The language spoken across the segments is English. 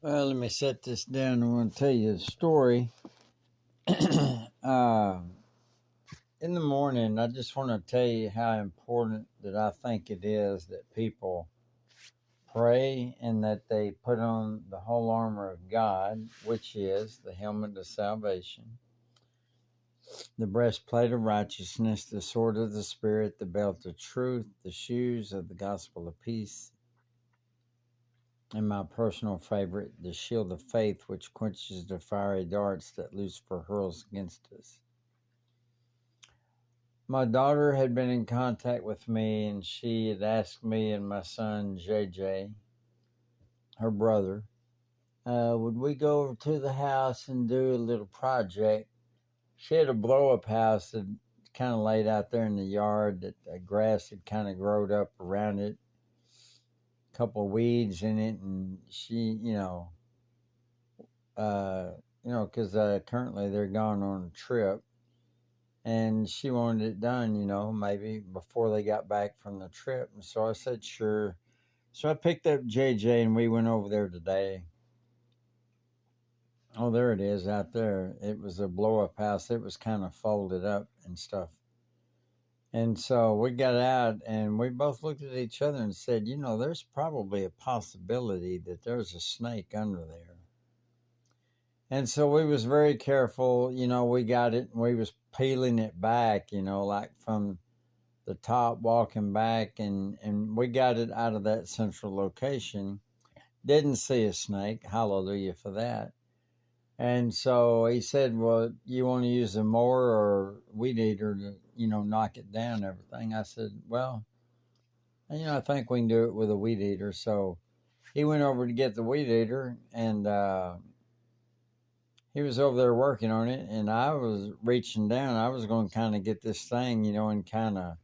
Well, let me set this down. I want to tell you a story. uh, in the morning, I just want to tell you how important that I think it is that people pray and that they put on the whole armor of God, which is the helmet of salvation, the breastplate of righteousness, the sword of the Spirit, the belt of truth, the shoes of the gospel of peace, and my personal favorite, the shield of faith, which quenches the fiery darts that Lucifer hurls against us. My daughter had been in contact with me, and she had asked me and my son, JJ, her brother, would we go over to the house and do a little project? She had a blow-up house that kind of laid out there in the yard that the grass had kind of growed up around it, a couple of weeds in it, and she, because currently they're gone on a trip, and she wanted it done, maybe before they got back from the trip. And so I said, sure. So I picked up JJ and we went over there today. Oh, there it is out there. It was a blow up house. It was kind of folded up and stuff. And so we got out and we both looked at each other and said, there's probably a possibility that there's a snake under there. And so we was very careful, we got it and we was peeling it back, like from the top walking back, and we got it out of that central location. Didn't see a snake. Hallelujah for that. And so he said, well, you want to use a mower or weed eater to, knock it down and everything. I said, well, I think we can do it with a weed eater. So he went over to get the weed eater, and he was over there working on it, and I was reaching down. I was going to kind of get this thing, and kind of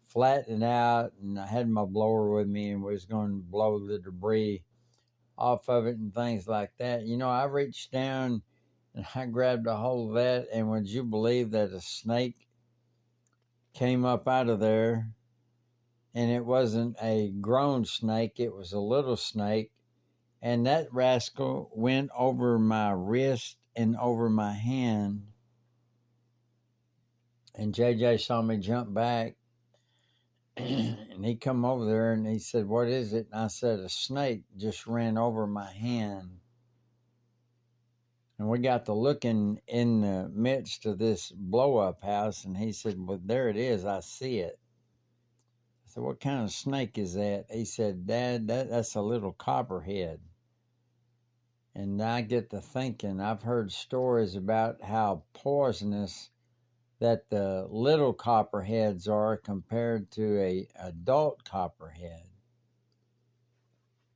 flatten it out, and I had my blower with me and was going to blow the debris off of it and things like that. I reached down and I grabbed a hold of that, and would you believe that a snake came up out of there? And it wasn't a grown snake, it was a little snake, and that rascal went over my wrist and over my hand. And JJ saw me jump back, and he come over there and he said, what is it? And I said, a snake just ran over my hand. And we got to looking in the midst of this blow up house, and he said, well, there it is, I see it. I said, what kind of snake is that? He said, Dad, that's a little copperhead. And I get to thinking, I've heard stories about how poisonous that the little copperheads are compared to a adult copperhead.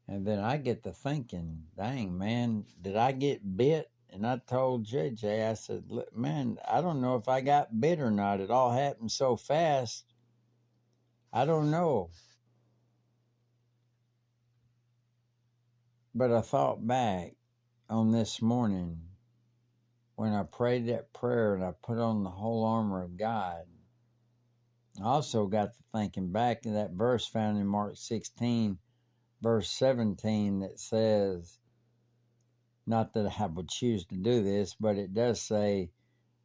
And then I get to thinking, dang, man, did I get bit? And I told JJ, I said, man, I don't know if I got bit or not. It all happened so fast. I don't know. But I thought back on this morning when I prayed that prayer and I put on the whole armor of God. I also got to thinking back to that verse found in Mark 16, verse 17, that says, not that I would choose to do this, but it does say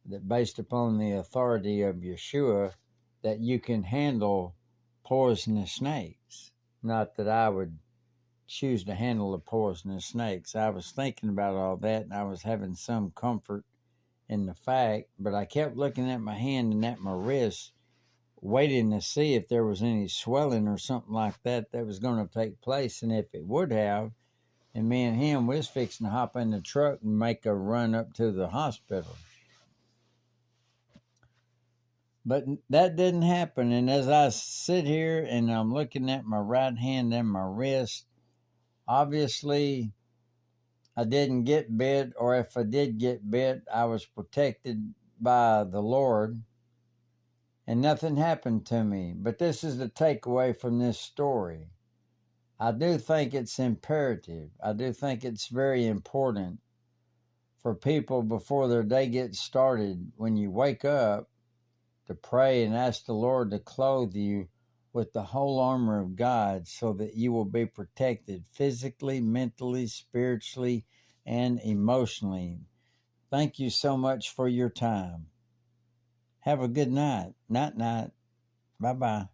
that based upon the authority of Yeshua, that you can handle poisonous snakes. Not that I would choose to handle the poisonous snakes. I was thinking about all that, and I was having some comfort in the fact, but I kept looking at my hand and at my wrist, waiting to see if there was any swelling or something like that was going to take place. And if it would have, and me and him was fixing to hop in the truck and make a run up to the hospital. But that didn't happen. And as I sit here and I'm looking at my right hand and my wrist, obviously I didn't get bit, or if I did get bit, I was protected by the Lord and nothing happened to me. But this is the takeaway from this story. I do think it's imperative. I do think it's very important for people before their day gets started, when you wake up, to pray and ask the Lord to clothe you with the whole armor of God so that you will be protected physically, mentally, spiritually, and emotionally. Thank you so much for your time. Have a good night. Night, night. Bye-bye.